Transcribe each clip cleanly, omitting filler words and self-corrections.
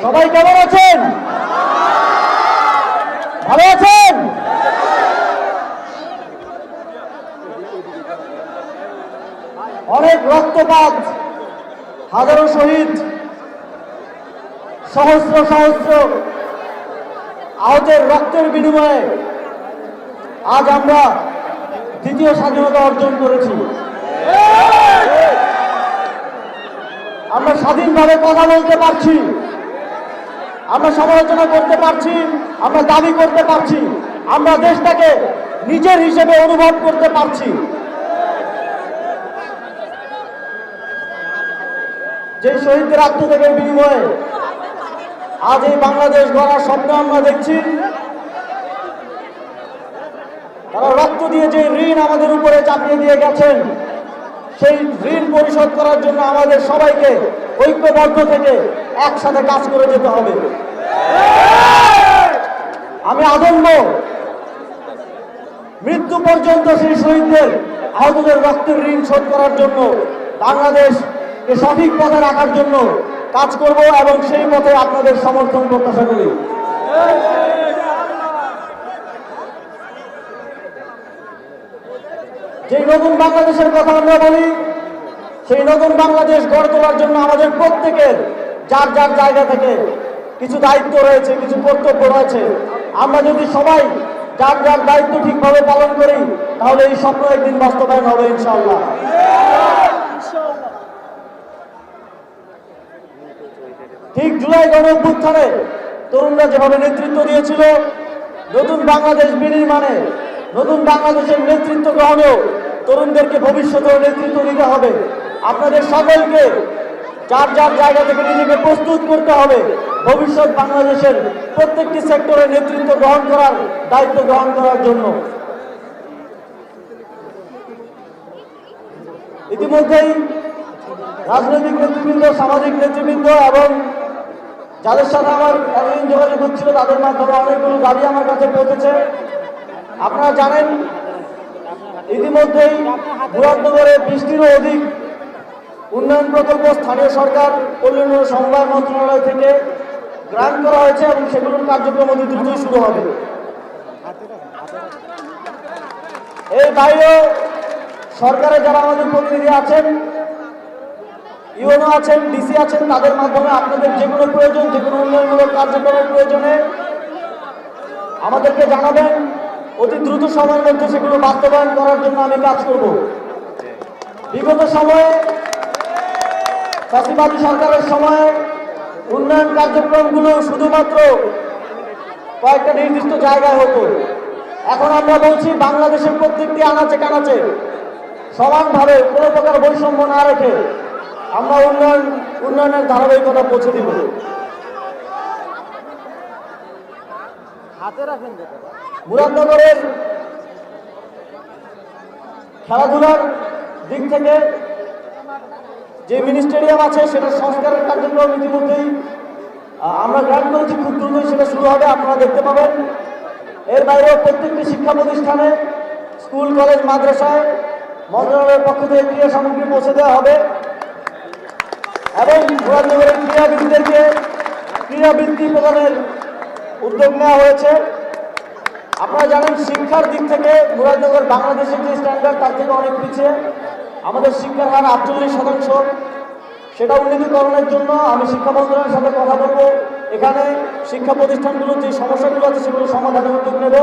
সবাই কেমন আছেন? ভালো আছেন? অনেক রক্তপাত, হাজারো শহীদ, সহস্র সহস্র আহতের রক্তের বিনিময়ে আজ আমরা দ্বিতীয় স্বাধীনতা অর্জন করেছি। আমরা স্বাধীনভাবে কথা বলতে পারছি, আমরা সমালোচনা করতে পারছি, আমরা দাবি করতে পারছি, আমরা দেশটাকে নিজের হিসেবে অনুভব করতে পারছি। যে শহীদদের আত্মত্যাগের বিনিময়ে আজ এই বাংলাদেশ গড়ার স্বপ্ন আমরা দেখছি। তারা রক্ত দিয়ে যে ঋণ আমাদের উপরে চাপিয়ে দিয়ে গেছেন, সেই ঋণ পরিশোধ করার জন্য আমাদের সবাইকে ঐক্যবদ্ধ থেকে একসাথে কাজ করে যেতে হবে। আমি আদম্য মৃত্যু পর্যন্ত সেই শহীদদের আহতদের রক্তের ঋণ শোধ করার জন্য, বাংলাদেশকে সঠিক পথে রাখার জন্য কাজ করব এবং সেই পথে আপনাদের সমর্থন প্রত্যাশা করি। যে নতুন বাংলাদেশের কথা আমরা বলি, সেই নতুন বাংলাদেশ গড়ে তোলার জন্য আমাদের প্রত্যেকের যার যার জায়গা থেকে কিছু দায়িত্ব রয়েছে, কিছু কর্তব্য রয়েছে। আমরা যদি সবাই যার যার দায়িত্ব ঠিকভাবে পালন করি, তাহলে এই স্বপ্ন একদিন বাস্তবায়ন হবে ইনশাআল্লাহ। ঠিক জুলাই গণঅভ্যুত্থানে তরুণরা যেভাবে নেতৃত্ব দিয়েছিল, নতুন বাংলাদেশ বিনির্মাণে, নতুন বাংলাদেশের নেতৃত্ব গ্রহণেও তরুণদেরকে ভবিষ্যতেও নেতৃত্ব দিতে হবে। আপনাদের সকলকে যার যার জায়গা থেকে নিজেকে প্রস্তুত করতে হবে ভবিষ্যৎ বাংলাদেশের প্রত্যেকটি সেক্টরে নেতৃত্ব গ্রহণ করার দায়িত্ব গ্রহণ করার জন্য। ইতিমধ্যেই রাজনৈতিক নেতৃবৃন্দ, সামাজিক নেতৃবৃন্দ এবং যাদের সাথে আমার এতদিন যোগাযোগ হচ্ছিল, তাদের মাধ্যমে অনেকগুলো দাবি আমার কাছে পৌঁছেছে। আপনারা জানেন, ইতিমধ্যেই মুরাদনগরে 20টিরও অধিক উন্নয়ন প্রকল্প স্থানীয় সরকার কল্যাণ ও সমবায় মন্ত্রণালয় থেকে গ্রান্ট করা হয়েছে এবং সেগুলোর কার্যক্রম অতি দ্রুতই শুরু হবে। এর বাইরেও সরকারে যারা আমাদের প্রতিনিধি আছেন, ইউএনও আছেন, ডিসি আছেন, তাদের মাধ্যমে আপনাদের যে কোনো প্রয়োজন, যে কোনো উন্নয়নমূলক কার্যক্রমের প্রয়োজনে আমাদেরকে জানাবেন। অতি দ্রুত সময়ের মধ্যে সেগুলো বাস্তবায়ন করার জন্য আমি কাজ করব। বিগত সময়ে ফ্যাসিবাদী সরকারের সময়ে উন্নয়ন কার্যক্রমগুলো শুধুমাত্র কয়েকটা নির্দিষ্ট জায়গায় হতো। এখন আমরা বলছি বাংলাদেশের প্রত্যেকটি আনাচে কানাচে সমানভাবে কোনো প্রকার বৈষম্য না রেখে আমরা উন্নয়নের ধারাবাহিকতা পৌঁছে দিব। মুরাদনগরের খেলাধুলার দিক থেকে যে মিনি স্টেডিয়াম আছে, সেটা সংস্কারের কার্যক্রম ইতিমধ্যেই আমরা গ্রান্ট করেছি, খুব দ্রুতই সেটা শুরু হবে, আপনারা দেখতে পাবেন। এর বাইরেও প্রত্যেকটি শিক্ষা প্রতিষ্ঠানে, স্কুল, কলেজ, মাদ্রাসায় মন্ত্রণালয়ের পক্ষ থেকে ক্রীড়া সামগ্রী পৌঁছে দেওয়া হবে এবং মুরাদনগরের ক্রীড়াবিদদেরকে ক্রীড়াবৃত্তি প্রদানের উদ্যোগ নেওয়া হয়েছে। আপনারা জানেন, শিক্ষার দিক থেকে মুরাদনগর বাংলাদেশের যে স্ট্যান্ডার্ড, তার থেকে অনেক পিছিয়ে। আমাদের শিক্ষার হার 48%। সেটা উন্নীতকরণের জন্য আমি শিক্ষা মন্ত্রণালয়ের সাথে কথা বলবো। এখানে শিক্ষা প্রতিষ্ঠানগুলোর যে সমস্যাগুলো আছে সেগুলো সমাধানের উদ্যোগ নেব।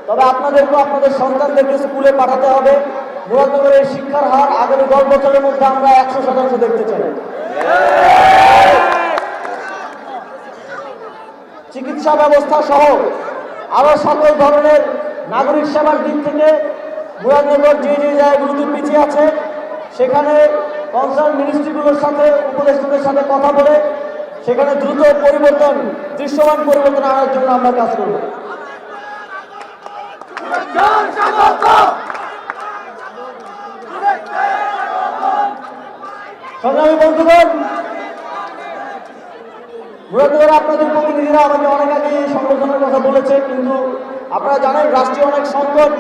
তবে আপনাদেরকেও আপনাদের সন্তানদেরকে স্কুলে পাঠাতে হবে। মুরাদনগরের শিক্ষার হার আগামী 10 বছরের মধ্যে আমরা 100% দেখতে চাই। চিকিৎসা ব্যবস্থা সহ আরো সকল ধরনের নাগরিক সেবার দিক থেকে মুরাদনগর যে যে জায়গাগুলোতে পিছিয়ে আছে, সেখানে কনসার্ন মিনিস্ট্রিগুলোর সাথে, উপদেষ্টাদের সাথে কথা বলে সেখানে দ্রুত পরিবর্তন, দৃশ্যমান পরিবর্তন আনার জন্য আমরা কাজ করব। সংগ্রামী বন্ধুগণ, মুরাদনগর আপনাদের প্রতিনিধিরা আমাকে অনেক আগে এই সংগঠনের কথা বলেছে, কিন্তু আপনারা জানেন রাষ্ট্রীয় অনেক সংকট,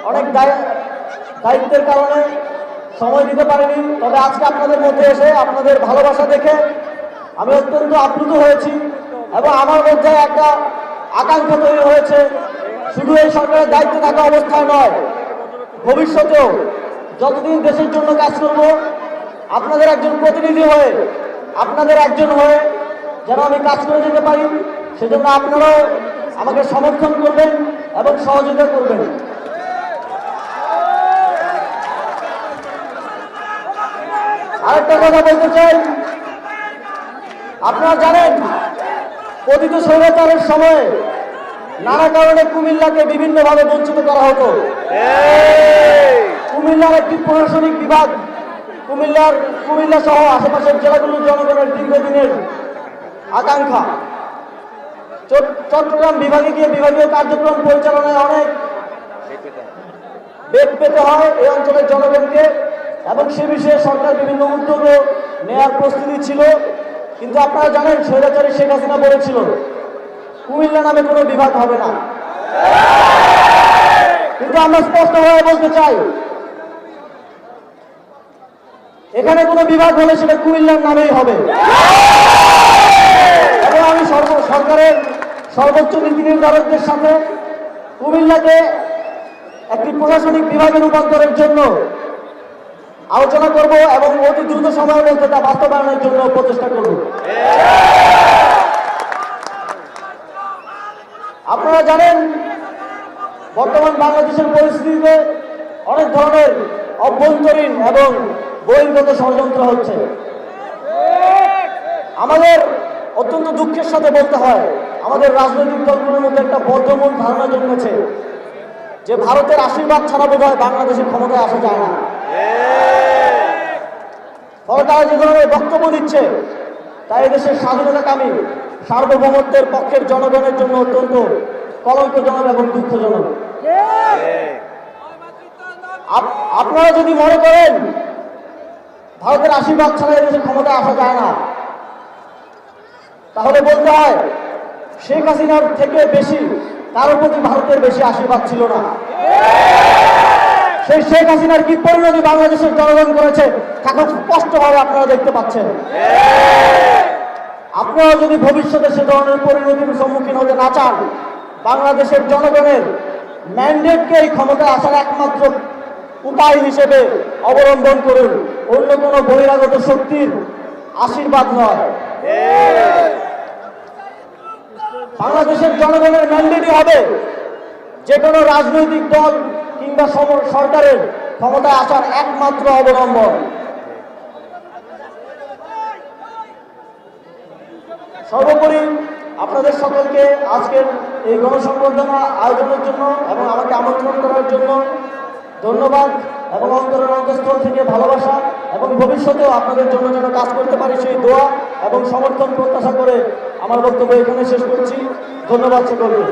অনেক দায়িত্বের কারণে সময় দিতে পারেনি। তবে আজকে আপনাদের মধ্যে এসে আপনাদের ভালোবাসা দেখে আমি অত্যন্ত আপ্লুত হয়েছি এবং আমার মধ্যে একটা আকাঙ্ক্ষা তৈরি হয়েছে, শুধু এই সরকারের দায়িত্বে থাকা অবস্থায় নয়, ভবিষ্যতেও যতদিন দেশের জন্য কাজ করব, আপনাদের একজন প্রতিনিধি হয়ে, আপনাদের একজন হয়ে যেন আমি কাজ করে যেতে পারি, সেজন্য আপনারাও আমাকে সমর্থন করবেন এবং সহযোগিতা করবেন। আরেকটা কথা বলতে চাই, আপনারা জানেন পতিত স্বৈরাচারের সময়ে নানা কারণে কুমিল্লাকে বিভিন্নভাবে বঞ্চিত করা হতো। কুমিল্লার একটি প্রশাসনিক বিভাগ, কুমিল্লা সহ আশেপাশের জেলাগুলোর জনগণের দীর্ঘদিনের আকাঙ্ক্ষা। চট্টগ্রাম বিভাগে গিয়ে বিভাগীয় কার্যক্রম পরিচালনায় অনেক বেগ পেতে হয় এই অঞ্চলের জনগণকে, এবং সে বিষয়ে সরকার বিভিন্ন উদ্যোগও নেওয়ার প্রস্তুতি ছিল। কিন্তু আপনারা জানেন স্বৈরাচারী শেখ হাসিনা বলেছিল কুমিল্লা নামে কোনো বিভাগ হবে না। কিন্তু আমরা স্পষ্টভাবে বলতে চাই, এখানে কোনো বিভাগ হলে সেটা কুমিল্লার নামেই হবে। এবং আমি সরকারের সর্বোচ্চ নীতি নির্ধারকদের সাথে কুমিল্লাকে একটি প্রশাসনিক বিভাগে রূপান্তরের জন্য আলোচনা করব এবং অতি দ্রুত সময়ের মধ্যে তা বাস্তবায়নের জন্য প্রচেষ্টা করব। আপনারা জানেন বর্তমান বাংলাদেশের পরিস্থিতিতে অনেক ধরনের অভ্যন্তরীণ এবং বহির্গত ষড়যন্ত্র হচ্ছে। আমাদের অত্যন্ত দুঃখের সাথে বলতে হয়, আমাদের রাজনৈতিক দলগুলোর মধ্যে একটা বদ্ধমূল ধারণা জন্মেছে যে ভারতের আশীর্বাদ ছাড়া বোধহয় বাংলাদেশের ক্ষমতায় আসা যায় না। ফলে তারা যে ধরনের বক্তব্য দিচ্ছে তা এদেশের স্বাধীনতাকামী সার্বভৌমত্বের পক্ষের জনগণের জন্য অত্যন্ত কলঙ্কজনক এবং দুঃখজনক। আপনারা যদি মনে করেন ভারতের আশীর্বাদ ছাড়া এদেশে ক্ষমতায় আসা যায় না, তাহলে বলতে হয় শেখ হাসিনার থেকে বেশি কারোর প্রতি ভারতের বেশি আশীর্বাদ ছিল না। সেই শেখ হাসিনার কি পরিণতি বাংলাদেশের জনগণ করেছে এখন স্পষ্টভাবে আপনারা দেখতে পাচ্ছেন। আপনারা যদি ভবিষ্যতে সে ধরনের পরিণতির সম্মুখীন হতে না চান, বাংলাদেশের জনগণের ম্যান্ডেটকে এই ক্ষমতায় আসার একমাত্র উপায় হিসেবে অবলম্বন করুন, অন্য কোনো বহিরাগত শক্তির আশীর্বাদ নয়। বাংলাদেশের জনগণের ম্যান্ডেটই হবে যে কোনো রাজনৈতিক দল কিংবা সরকারের ক্ষমতায় আসার একমাত্র অবলম্বন। সর্বোপরি আপনাদের সকলকে আজকের এই গণসংবর্ধনা আয়োজনের জন্য এবং আমাকে আমন্ত্রণ করার জন্য ধন্যবাদ এবং অন্তরের অন্তঃস্থল থেকে ভালোবাসা, এবং ভবিষ্যতেও আপনাদের জন্য যেন কাজ করতে পারি সেই দোয়া এবং সমর্থন প্রত্যাশা করে আমার বক্তব্য এখানে শেষ করছি। ধন্যবাদ সকলকে।